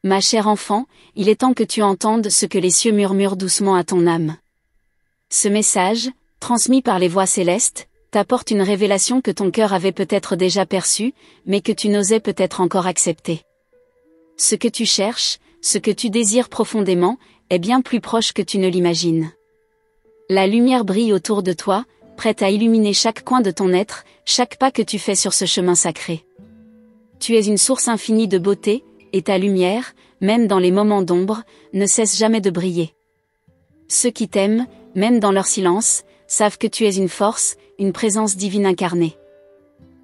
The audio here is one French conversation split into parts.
Ma chère enfant, il est temps que tu entendes ce que les cieux murmurent doucement à ton âme. Ce message, transmis par les voix célestes, t'apporte une révélation que ton cœur avait peut-être déjà perçue, mais que tu n'osais peut-être encore accepter. Ce que tu cherches, ce que tu désires profondément, est bien plus proche que tu ne l'imagines. La lumière brille autour de toi, prête à illuminer chaque coin de ton être, chaque pas que tu fais sur ce chemin sacré. Tu es une source infinie de beauté, et ta lumière, même dans les moments d'ombre, ne cesse jamais de briller. Ceux qui t'aiment, même dans leur silence, savent que tu es une force, une présence divine incarnée.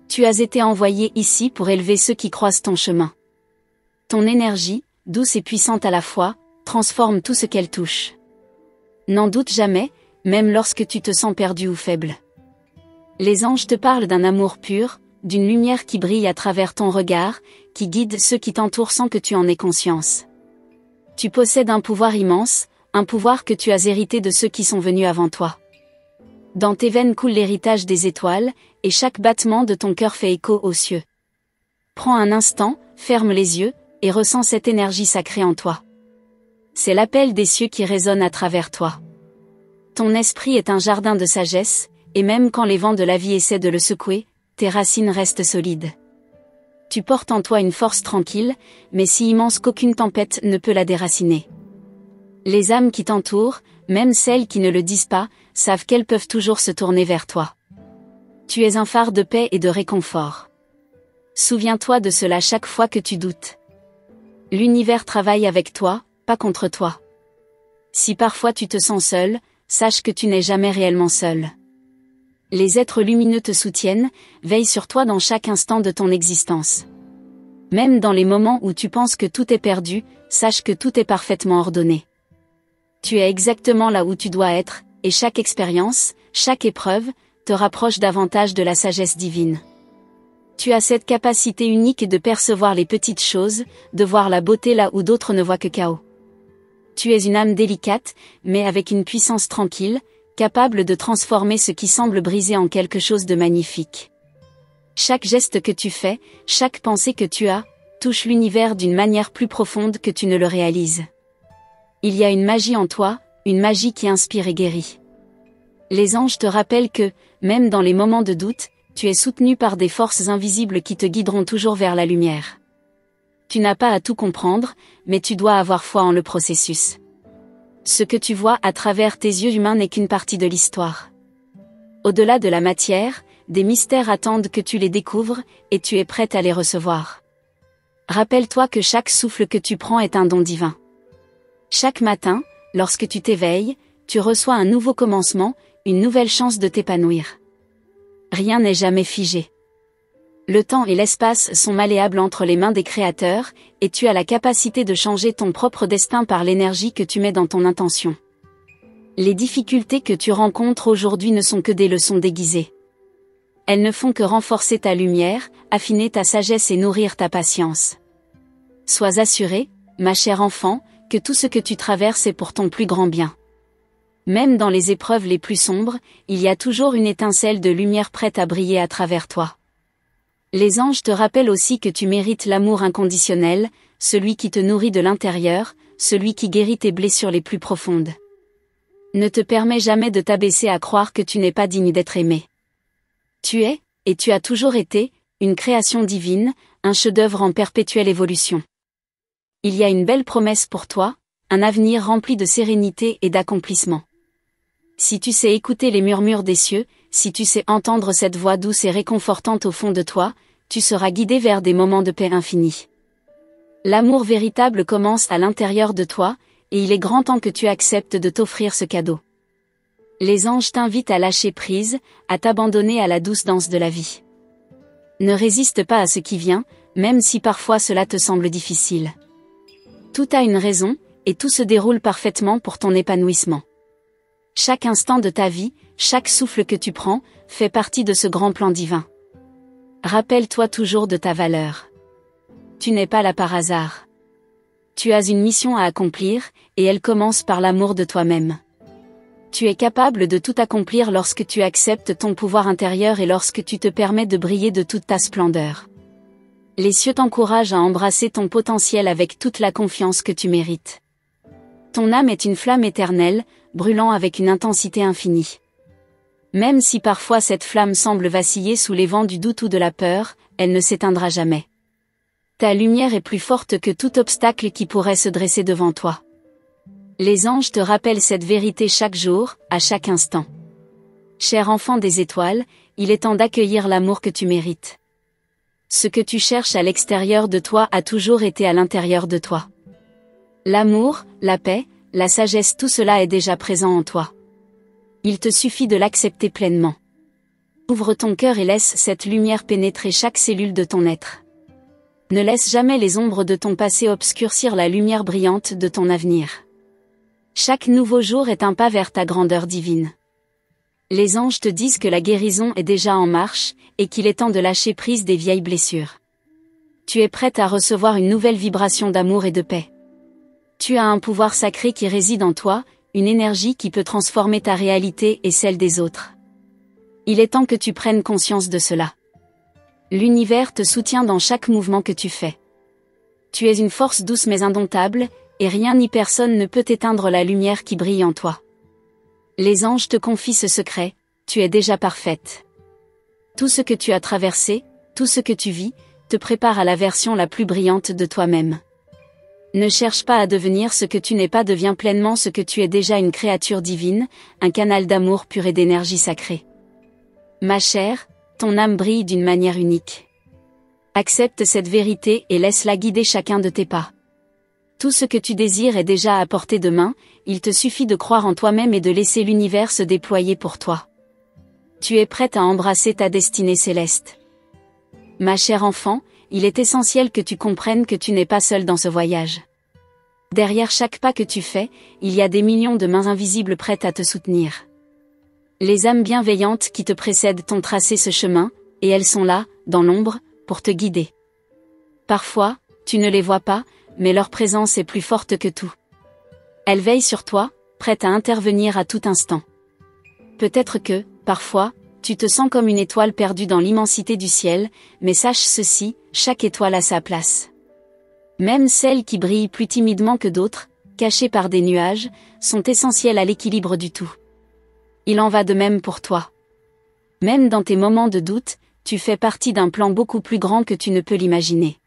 Tu as été envoyé ici pour élever ceux qui croisent ton chemin. Ton énergie, douce et puissante à la fois, transforme tout ce qu'elle touche. N'en doute jamais, même lorsque tu te sens perdu ou faible. Les anges te parlent d'un amour pur, d'une lumière qui brille à travers ton regard, qui guide ceux qui t'entourent sans que tu en aies conscience. Tu possèdes un pouvoir immense, un pouvoir que tu as hérité de ceux qui sont venus avant toi. Dans tes veines coule l'héritage des étoiles, et chaque battement de ton cœur fait écho aux cieux. Prends un instant, ferme les yeux, et ressens cette énergie sacrée en toi. C'est l'appel des cieux qui résonne à travers toi. Ton esprit est un jardin de sagesse, et même quand les vents de la vie essaient de le secouer, tes racines restent solides. Tu portes en toi une force tranquille, mais si immense qu'aucune tempête ne peut la déraciner. Les âmes qui t'entourent, même celles qui ne le disent pas, savent qu'elles peuvent toujours se tourner vers toi. Tu es un phare de paix et de réconfort. Souviens-toi de cela chaque fois que tu doutes. L'univers travaille avec toi, pas contre toi. Si parfois tu te sens seul, sache que tu n'es jamais réellement seul. Les êtres lumineux te soutiennent, veillent sur toi dans chaque instant de ton existence. Même dans les moments où tu penses que tout est perdu, sache que tout est parfaitement ordonné. Tu es exactement là où tu dois être, et chaque expérience, chaque épreuve, te rapproche davantage de la sagesse divine. Tu as cette capacité unique de percevoir les petites choses, de voir la beauté là où d'autres ne voient que chaos. Tu es une âme délicate, mais avec une puissance tranquille, capable de transformer ce qui semble brisé en quelque chose de magnifique. Chaque geste que tu fais, chaque pensée que tu as, touche l'univers d'une manière plus profonde que tu ne le réalises. Il y a une magie en toi, une magie qui inspire et guérit. Les anges te rappellent que, même dans les moments de doute, tu es soutenu par des forces invisibles qui te guideront toujours vers la lumière. Tu n'as pas à tout comprendre, mais tu dois avoir foi en le processus. Ce que tu vois à travers tes yeux humains n'est qu'une partie de l'histoire. Au-delà de la matière, des mystères attendent que tu les découvres, et tu es prête à les recevoir. Rappelle-toi que chaque souffle que tu prends est un don divin. Chaque matin, lorsque tu t'éveilles, tu reçois un nouveau commencement, une nouvelle chance de t'épanouir. Rien n'est jamais figé. Le temps et l'espace sont malléables entre les mains des créateurs, et tu as la capacité de changer ton propre destin par l'énergie que tu mets dans ton intention. Les difficultés que tu rencontres aujourd'hui ne sont que des leçons déguisées. Elles ne font que renforcer ta lumière, affiner ta sagesse et nourrir ta patience. Sois assurée, ma chère enfant, que tout ce que tu traverses est pour ton plus grand bien. Même dans les épreuves les plus sombres, il y a toujours une étincelle de lumière prête à briller à travers toi. Les anges te rappellent aussi que tu mérites l'amour inconditionnel, celui qui te nourrit de l'intérieur, celui qui guérit tes blessures les plus profondes. Ne te permets jamais de t'abaisser à croire que tu n'es pas digne d'être aimé. Tu es, et tu as toujours été, une création divine, un chef-d'œuvre en perpétuelle évolution. Il y a une belle promesse pour toi, un avenir rempli de sérénité et d'accomplissement. Si tu sais écouter les murmures des cieux, si tu sais entendre cette voix douce et réconfortante au fond de toi, tu seras guidé vers des moments de paix infinie. L'amour véritable commence à l'intérieur de toi, et il est grand temps que tu acceptes de t'offrir ce cadeau. Les anges t'invitent à lâcher prise, à t'abandonner à la douce danse de la vie. Ne résiste pas à ce qui vient, même si parfois cela te semble difficile. Tout a une raison, et tout se déroule parfaitement pour ton épanouissement. Chaque instant de ta vie, chaque souffle que tu prends, fait partie de ce grand plan divin. Rappelle-toi toujours de ta valeur. Tu n'es pas là par hasard. Tu as une mission à accomplir, et elle commence par l'amour de toi-même. Tu es capable de tout accomplir lorsque tu acceptes ton pouvoir intérieur et lorsque tu te permets de briller de toute ta splendeur. Les cieux t'encouragent à embrasser ton potentiel avec toute la confiance que tu mérites. Ton âme est une flamme éternelle, brûlant avec une intensité infinie. Même si parfois cette flamme semble vaciller sous les vents du doute ou de la peur, elle ne s'éteindra jamais. Ta lumière est plus forte que tout obstacle qui pourrait se dresser devant toi. Les anges te rappellent cette vérité chaque jour, à chaque instant. Cher enfant des étoiles, il est temps d'accueillir l'amour que tu mérites. Ce que tu cherches à l'extérieur de toi a toujours été à l'intérieur de toi. L'amour, la paix, la sagesse, tout cela est déjà présent en toi. Il te suffit de l'accepter pleinement. Ouvre ton cœur et laisse cette lumière pénétrer chaque cellule de ton être. Ne laisse jamais les ombres de ton passé obscurcir la lumière brillante de ton avenir. Chaque nouveau jour est un pas vers ta grandeur divine. Les anges te disent que la guérison est déjà en marche, et qu'il est temps de lâcher prise des vieilles blessures. Tu es prête à recevoir une nouvelle vibration d'amour et de paix. Tu as un pouvoir sacré qui réside en toi, une énergie qui peut transformer ta réalité et celle des autres. Il est temps que tu prennes conscience de cela. L'univers te soutient dans chaque mouvement que tu fais. Tu es une force douce mais indomptable, et rien ni personne ne peut éteindre la lumière qui brille en toi. Les anges te confient ce secret, tu es déjà parfaite. Tout ce que tu as traversé, tout ce que tu vis, te prépare à la version la plus brillante de toi-même. Ne cherche pas à devenir ce que tu n'es pas, deviens pleinement ce que tu es déjà, une créature divine, un canal d'amour pur et d'énergie sacrée. Ma chère, ton âme brille d'une manière unique. Accepte cette vérité et laisse-la guider chacun de tes pas. Tout ce que tu désires est déjà à portée de main, il te suffit de croire en toi-même et de laisser l'univers se déployer pour toi. Tu es prête à embrasser ta destinée céleste. Ma chère enfant, il est essentiel que tu comprennes que tu n'es pas seule dans ce voyage. Derrière chaque pas que tu fais, il y a des millions de mains invisibles prêtes à te soutenir. Les âmes bienveillantes qui te précèdent t'ont tracé ce chemin, et elles sont là, dans l'ombre, pour te guider. Parfois, tu ne les vois pas, mais leur présence est plus forte que tout. Elles veillent sur toi, prêtes à intervenir à tout instant. Peut-être que, parfois, tu te sens comme une étoile perdue dans l'immensité du ciel, mais sache ceci, chaque étoile a sa place. Même celles qui brillent plus timidement que d'autres, cachées par des nuages, sont essentielles à l'équilibre du tout. Il en va de même pour toi. Même dans tes moments de doute, tu fais partie d'un plan beaucoup plus grand que tu ne peux l'imaginer.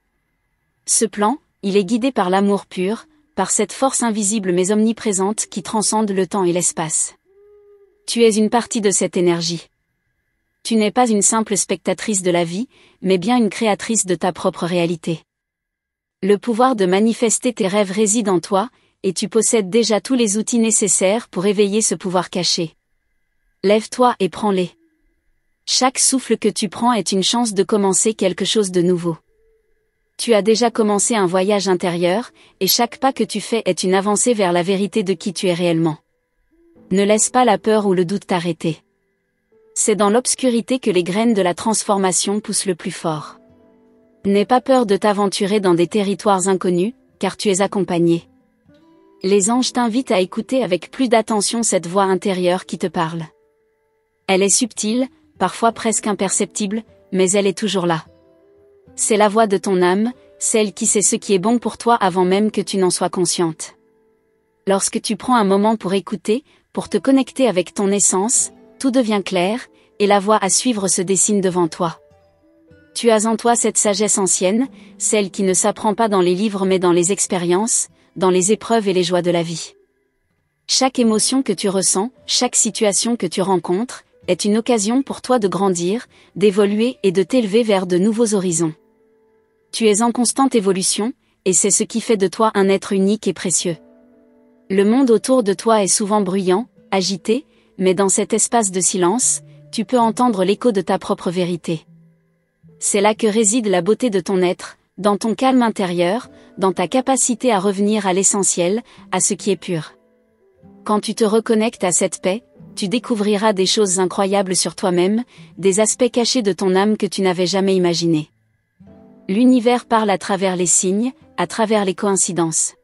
Ce plan, il est guidé par l'amour pur, par cette force invisible mais omniprésente qui transcende le temps et l'espace. Tu es une partie de cette énergie. Tu n'es pas une simple spectatrice de la vie, mais bien une créatrice de ta propre réalité. Le pouvoir de manifester tes rêves réside en toi, et tu possèdes déjà tous les outils nécessaires pour éveiller ce pouvoir caché. Lève-toi et prends-les. Chaque souffle que tu prends est une chance de commencer quelque chose de nouveau. Tu as déjà commencé un voyage intérieur, et chaque pas que tu fais est une avancée vers la vérité de qui tu es réellement. Ne laisse pas la peur ou le doute t'arrêter. C'est dans l'obscurité que les graines de la transformation poussent le plus fort. N'aie pas peur de t'aventurer dans des territoires inconnus, car tu es accompagné. Les anges t'invitent à écouter avec plus d'attention cette voix intérieure qui te parle. Elle est subtile, parfois presque imperceptible, mais elle est toujours là. C'est la voix de ton âme, celle qui sait ce qui est bon pour toi avant même que tu n'en sois consciente. Lorsque tu prends un moment pour écouter, pour te connecter avec ton essence, tout devient clair, et la voie à suivre se dessine devant toi. Tu as en toi cette sagesse ancienne, celle qui ne s'apprend pas dans les livres mais dans les expériences, dans les épreuves et les joies de la vie. Chaque émotion que tu ressens, chaque situation que tu rencontres, est une occasion pour toi de grandir, d'évoluer et de t'élever vers de nouveaux horizons. Tu es en constante évolution, et c'est ce qui fait de toi un être unique et précieux. Le monde autour de toi est souvent bruyant, agité, mais dans cet espace de silence, tu peux entendre l'écho de ta propre vérité. C'est là que réside la beauté de ton être, dans ton calme intérieur, dans ta capacité à revenir à l'essentiel, à ce qui est pur. Quand tu te reconnectes à cette paix, tu découvriras des choses incroyables sur toi-même, des aspects cachés de ton âme que tu n'avais jamais imaginés. L'univers parle à travers les signes, à travers les coïncidences.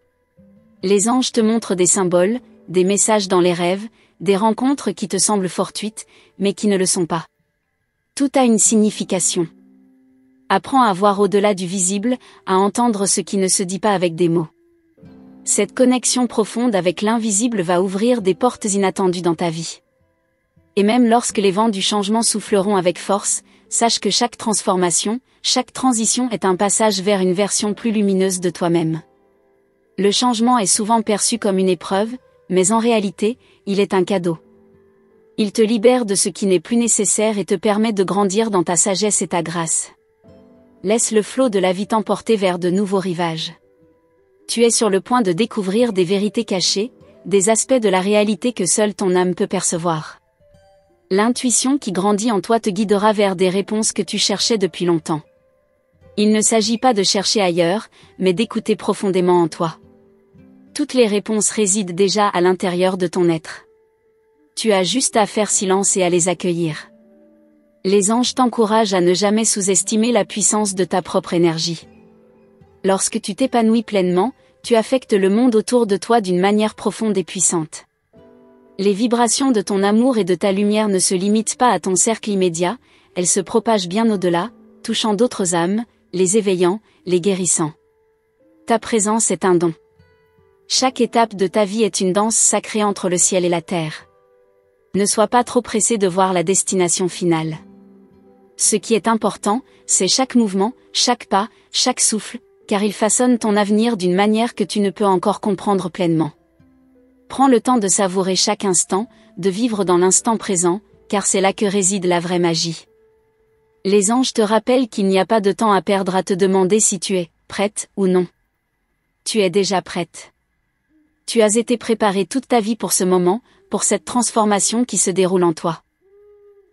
Les anges te montrent des symboles, des messages dans les rêves, des rencontres qui te semblent fortuites, mais qui ne le sont pas. Tout a une signification. Apprends à voir au-delà du visible, à entendre ce qui ne se dit pas avec des mots. Cette connexion profonde avec l'invisible va ouvrir des portes inattendues dans ta vie. Et même lorsque les vents du changement souffleront avec force, sache que chaque transformation, chaque transition est un passage vers une version plus lumineuse de toi-même. Le changement est souvent perçu comme une épreuve, mais en réalité, il est un cadeau. Il te libère de ce qui n'est plus nécessaire et te permet de grandir dans ta sagesse et ta grâce. Laisse le flot de la vie t'emporter vers de nouveaux rivages. Tu es sur le point de découvrir des vérités cachées, des aspects de la réalité que seule ton âme peut percevoir. L'intuition qui grandit en toi te guidera vers des réponses que tu cherchais depuis longtemps. Il ne s'agit pas de chercher ailleurs, mais d'écouter profondément en toi. Toutes les réponses résident déjà à l'intérieur de ton être. Tu as juste à faire silence et à les accueillir. Les anges t'encouragent à ne jamais sous-estimer la puissance de ta propre énergie. Lorsque tu t'épanouis pleinement, tu affectes le monde autour de toi d'une manière profonde et puissante. Les vibrations de ton amour et de ta lumière ne se limitent pas à ton cercle immédiat, elles se propagent bien au-delà, touchant d'autres âmes, les éveillant, les guérissant. Ta présence est un don. Chaque étape de ta vie est une danse sacrée entre le ciel et la terre. Ne sois pas trop pressé de voir la destination finale. Ce qui est important, c'est chaque mouvement, chaque pas, chaque souffle, car il façonne ton avenir d'une manière que tu ne peux encore comprendre pleinement. Prends le temps de savourer chaque instant, de vivre dans l'instant présent, car c'est là que réside la vraie magie. Les anges te rappellent qu'il n'y a pas de temps à perdre à te demander si tu es prête ou non. Tu es déjà prête. Tu as été préparée toute ta vie pour ce moment, pour cette transformation qui se déroule en toi.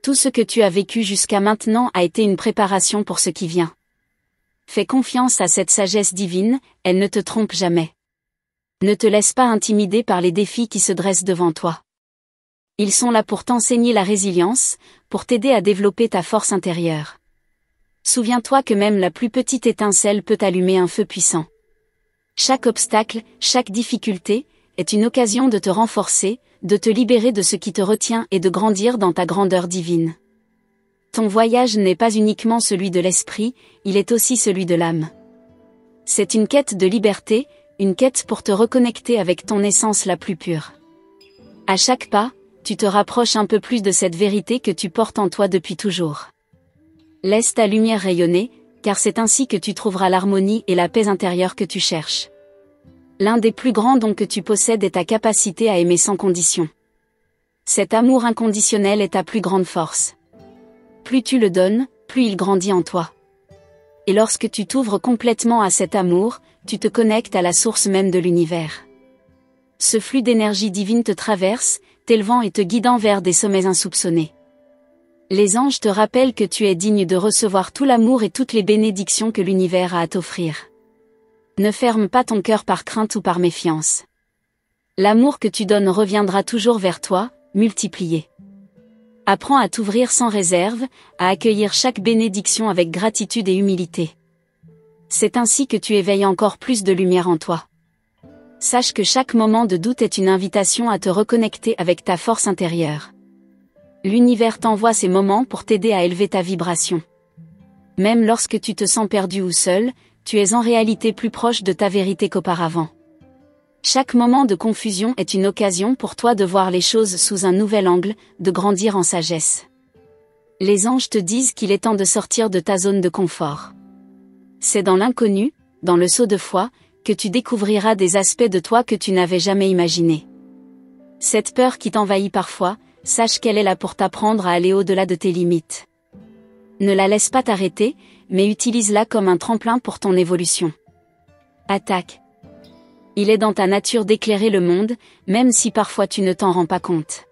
Tout ce que tu as vécu jusqu'à maintenant a été une préparation pour ce qui vient. Fais confiance à cette sagesse divine, elle ne te trompe jamais. Ne te laisse pas intimider par les défis qui se dressent devant toi. Ils sont là pour t'enseigner la résilience, pour t'aider à développer ta force intérieure. Souviens-toi que même la plus petite étincelle peut allumer un feu puissant. Chaque obstacle, chaque difficulté, est une occasion de te renforcer, de te libérer de ce qui te retient et de grandir dans ta grandeur divine. Ton voyage n'est pas uniquement celui de l'esprit, il est aussi celui de l'âme. C'est une quête de liberté, une quête pour te reconnecter avec ton essence la plus pure. À chaque pas, tu te rapproches un peu plus de cette vérité que tu portes en toi depuis toujours. Laisse ta lumière rayonner, car c'est ainsi que tu trouveras l'harmonie et la paix intérieure que tu cherches. L'un des plus grands dons que tu possèdes est ta capacité à aimer sans condition. Cet amour inconditionnel est ta plus grande force. Plus tu le donnes, plus il grandit en toi. Et lorsque tu t'ouvres complètement à cet amour, tu te connectes à la source même de l'univers. Ce flux d'énergie divine te traverse, t'élevant et te guidant vers des sommets insoupçonnés. Les anges te rappellent que tu es digne de recevoir tout l'amour et toutes les bénédictions que l'univers a à t'offrir. Ne ferme pas ton cœur par crainte ou par méfiance. L'amour que tu donnes reviendra toujours vers toi, multiplié. Apprends à t'ouvrir sans réserve, à accueillir chaque bénédiction avec gratitude et humilité. C'est ainsi que tu éveilles encore plus de lumière en toi. Sache que chaque moment de doute est une invitation à te reconnecter avec ta force intérieure. L'univers t'envoie ces moments pour t'aider à élever ta vibration. Même lorsque tu te sens perdu ou seul, tu es en réalité plus proche de ta vérité qu'auparavant. Chaque moment de confusion est une occasion pour toi de voir les choses sous un nouvel angle, de grandir en sagesse. Les anges te disent qu'il est temps de sortir de ta zone de confort. C'est dans l'inconnu, dans le saut de foi, que tu découvriras des aspects de toi que tu n'avais jamais imaginés. Cette peur qui t'envahit parfois, sache qu'elle est là pour t'apprendre à aller au-delà de tes limites. Ne la laisse pas t'arrêter, mais utilise-la comme un tremplin pour ton évolution. Attaque. Il est dans ta nature d'éclairer le monde, même si parfois tu ne t'en rends pas compte.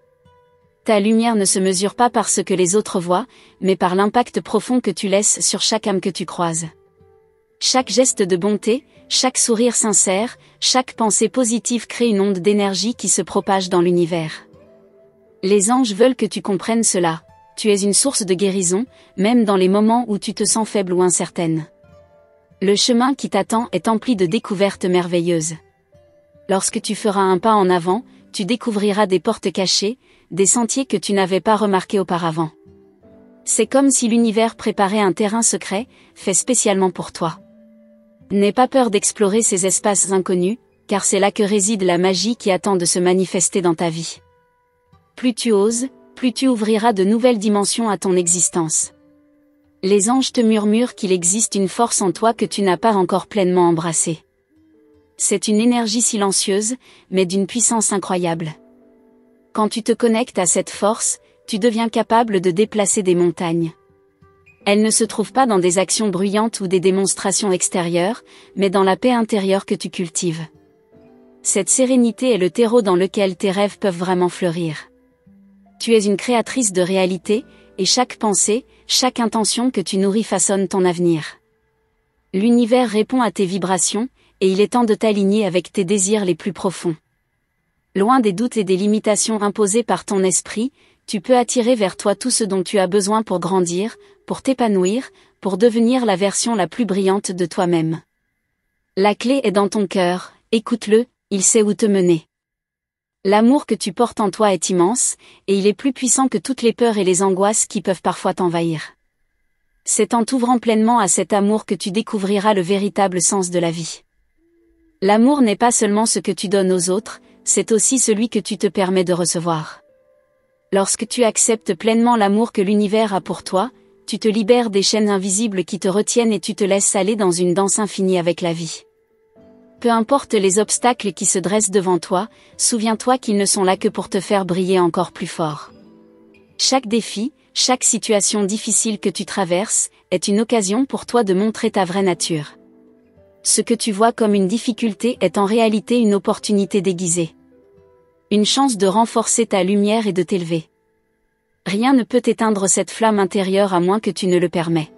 Ta lumière ne se mesure pas par ce que les autres voient, mais par l'impact profond que tu laisses sur chaque âme que tu croises. Chaque geste de bonté, chaque sourire sincère, chaque pensée positive crée une onde d'énergie qui se propage dans l'univers. Les anges veulent que tu comprennes cela. Tu es une source de guérison, même dans les moments où tu te sens faible ou incertaine. Le chemin qui t'attend est empli de découvertes merveilleuses. Lorsque tu feras un pas en avant, tu découvriras des portes cachées, des sentiers que tu n'avais pas remarqués auparavant. C'est comme si l'univers préparait un terrain secret, fait spécialement pour toi. N'aie pas peur d'explorer ces espaces inconnus, car c'est là que réside la magie qui attend de se manifester dans ta vie. Plus tu oses, plus tu ouvriras de nouvelles dimensions à ton existence. Les anges te murmurent qu'il existe une force en toi que tu n'as pas encore pleinement embrassée. C'est une énergie silencieuse, mais d'une puissance incroyable. Quand tu te connectes à cette force, tu deviens capable de déplacer des montagnes. Elle ne se trouve pas dans des actions bruyantes ou des démonstrations extérieures, mais dans la paix intérieure que tu cultives. Cette sérénité est le terreau dans lequel tes rêves peuvent vraiment fleurir. Tu es une créatrice de réalité, et chaque pensée, chaque intention que tu nourris façonne ton avenir. L'univers répond à tes vibrations, et il est temps de t'aligner avec tes désirs les plus profonds. Loin des doutes et des limitations imposées par ton esprit, tu peux attirer vers toi tout ce dont tu as besoin pour grandir, pour t'épanouir, pour devenir la version la plus brillante de toi-même. La clé est dans ton cœur, écoute-le, il sait où te mener. L'amour que tu portes en toi est immense, et il est plus puissant que toutes les peurs et les angoisses qui peuvent parfois t'envahir. C'est en t'ouvrant pleinement à cet amour que tu découvriras le véritable sens de la vie. L'amour n'est pas seulement ce que tu donnes aux autres, c'est aussi celui que tu te permets de recevoir. Lorsque tu acceptes pleinement l'amour que l'univers a pour toi, tu te libères des chaînes invisibles qui te retiennent et tu te laisses aller dans une danse infinie avec la vie. Peu importe les obstacles qui se dressent devant toi, souviens-toi qu'ils ne sont là que pour te faire briller encore plus fort. Chaque défi, chaque situation difficile que tu traverses, est une occasion pour toi de montrer ta vraie nature. Ce que tu vois comme une difficulté est en réalité une opportunité déguisée. Une chance de renforcer ta lumière et de t'élever. Rien ne peut éteindre cette flamme intérieure à moins que tu ne le permets.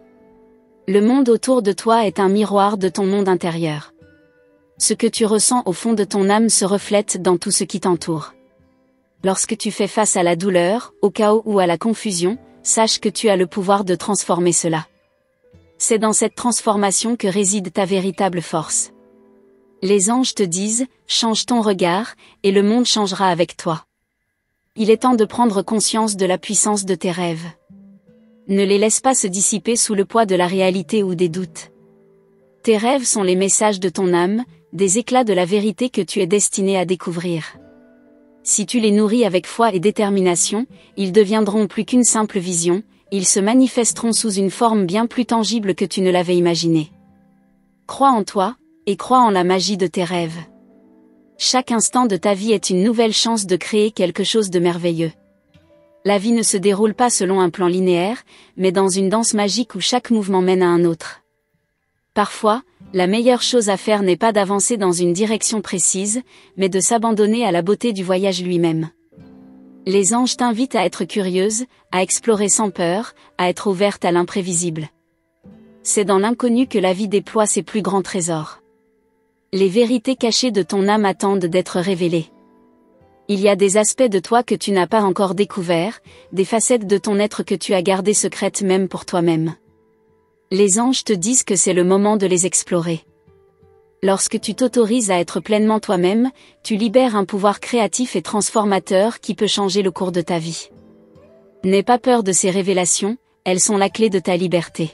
Le monde autour de toi est un miroir de ton monde intérieur. Ce que tu ressens au fond de ton âme se reflète dans tout ce qui t'entoure. Lorsque tu fais face à la douleur, au chaos ou à la confusion, sache que tu as le pouvoir de transformer cela. C'est dans cette transformation que réside ta véritable force. Les anges te disent, change ton regard, et le monde changera avec toi. Il est temps de prendre conscience de la puissance de tes rêves. Ne les laisse pas se dissiper sous le poids de la réalité ou des doutes. Tes rêves sont les messages de ton âme, des éclats de la vérité que tu es destiné à découvrir. Si tu les nourris avec foi et détermination, ils deviendront plus qu'une simple vision, ils se manifesteront sous une forme bien plus tangible que tu ne l'avais imaginée. Crois en toi, et crois en la magie de tes rêves. Chaque instant de ta vie est une nouvelle chance de créer quelque chose de merveilleux. La vie ne se déroule pas selon un plan linéaire, mais dans une danse magique où chaque mouvement mène à un autre. Parfois, la meilleure chose à faire n'est pas d'avancer dans une direction précise, mais de s'abandonner à la beauté du voyage lui-même. Les anges t'invitent à être curieuse, à explorer sans peur, à être ouverte à l'imprévisible. C'est dans l'inconnu que la vie déploie ses plus grands trésors. Les vérités cachées de ton âme attendent d'être révélées. Il y a des aspects de toi que tu n'as pas encore découverts, des facettes de ton être que tu as gardées secrètes même pour toi-même. Les anges te disent que c'est le moment de les explorer. Lorsque tu t'autorises à être pleinement toi-même, tu libères un pouvoir créatif et transformateur qui peut changer le cours de ta vie. N'aie pas peur de ces révélations, elles sont la clé de ta liberté.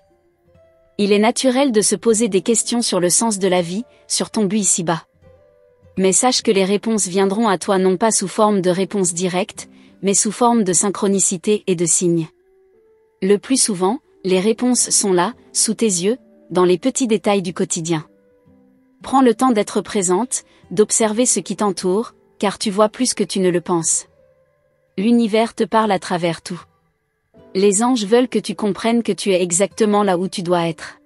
Il est naturel de se poser des questions sur le sens de la vie, sur ton but ici-bas. Mais sache que les réponses viendront à toi non pas sous forme de réponses directes, mais sous forme de synchronicité et de signes. Le plus souvent, les réponses sont là, sous tes yeux, dans les petits détails du quotidien. Prends le temps d'être présente, d'observer ce qui t'entoure, car tu vois plus que tu ne le penses. L'univers te parle à travers tout. Les anges veulent que tu comprennes que tu es exactement là où tu dois être.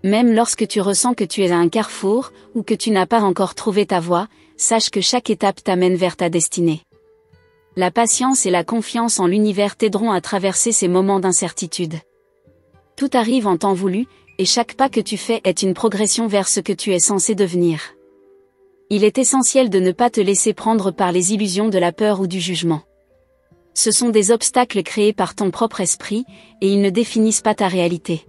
Même lorsque tu ressens que tu es à un carrefour, ou que tu n'as pas encore trouvé ta voie, sache que chaque étape t'amène vers ta destinée. La patience et la confiance en l'univers t'aideront à traverser ces moments d'incertitude. Tout arrive en temps voulu, et chaque pas que tu fais est une progression vers ce que tu es censé devenir. Il est essentiel de ne pas te laisser prendre par les illusions de la peur ou du jugement. Ce sont des obstacles créés par ton propre esprit, et ils ne définissent pas ta réalité.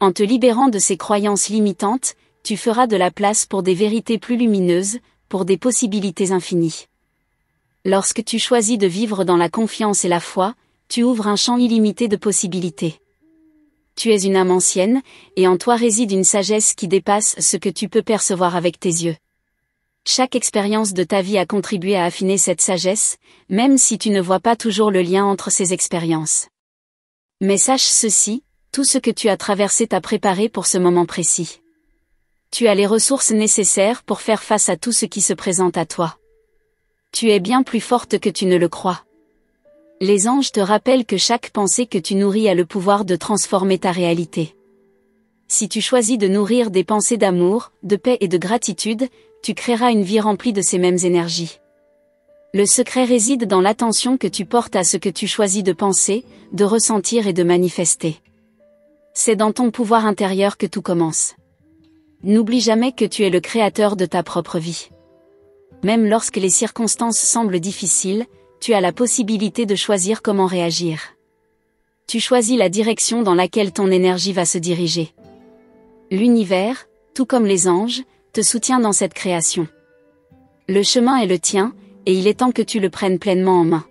En te libérant de ces croyances limitantes, tu feras de la place pour des vérités plus lumineuses, pour des possibilités infinies. Lorsque tu choisis de vivre dans la confiance et la foi, tu ouvres un champ illimité de possibilités. Tu es une âme ancienne, et en toi réside une sagesse qui dépasse ce que tu peux percevoir avec tes yeux. Chaque expérience de ta vie a contribué à affiner cette sagesse, même si tu ne vois pas toujours le lien entre ces expériences. Mais sache ceci, tout ce que tu as traversé t'a préparé pour ce moment précis. Tu as les ressources nécessaires pour faire face à tout ce qui se présente à toi. Tu es bien plus forte que tu ne le crois. Les anges te rappellent que chaque pensée que tu nourris a le pouvoir de transformer ta réalité. Si tu choisis de nourrir des pensées d'amour, de paix et de gratitude, tu créeras une vie remplie de ces mêmes énergies. Le secret réside dans l'attention que tu portes à ce que tu choisis de penser, de ressentir et de manifester. C'est dans ton pouvoir intérieur que tout commence. N'oublie jamais que tu es le créateur de ta propre vie. Même lorsque les circonstances semblent difficiles, tu as la possibilité de choisir comment réagir. Tu choisis la direction dans laquelle ton énergie va se diriger. L'univers, tout comme les anges, te soutient dans cette création. Le chemin est le tien, et il est temps que tu le prennes pleinement en main.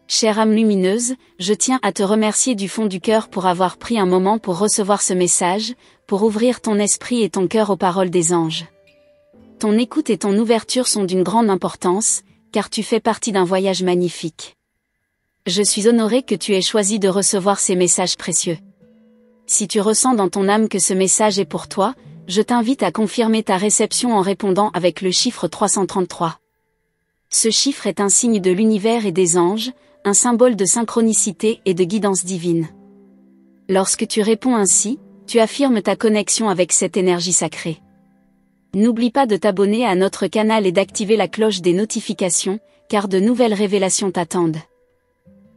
Chère âme lumineuse, je tiens à te remercier du fond du cœur pour avoir pris un moment pour recevoir ce message, pour ouvrir ton esprit et ton cœur aux paroles des anges. Ton écoute et ton ouverture sont d'une grande importance, car tu fais partie d'un voyage magnifique. Je suis honorée que tu aies choisi de recevoir ces messages précieux. Si tu ressens dans ton âme que ce message est pour toi, je t'invite à confirmer ta réception en répondant avec le chiffre 333. Ce chiffre est un signe de l'univers et des anges, un symbole de synchronicité et de guidance divine. Lorsque tu réponds ainsi, tu affirmes ta connexion avec cette énergie sacrée. N'oublie pas de t'abonner à notre canal et d'activer la cloche des notifications, car de nouvelles révélations t'attendent.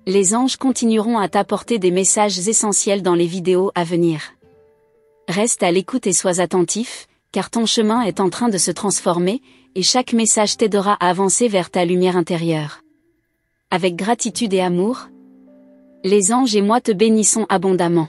Les anges continueront à t'apporter des messages essentiels dans les vidéos à venir. Reste à l'écoute et sois attentif, car ton chemin est en train de se transformer, et chaque message t'aidera à avancer vers ta lumière intérieure. Avec gratitude et amour, les anges et moi te bénissons abondamment.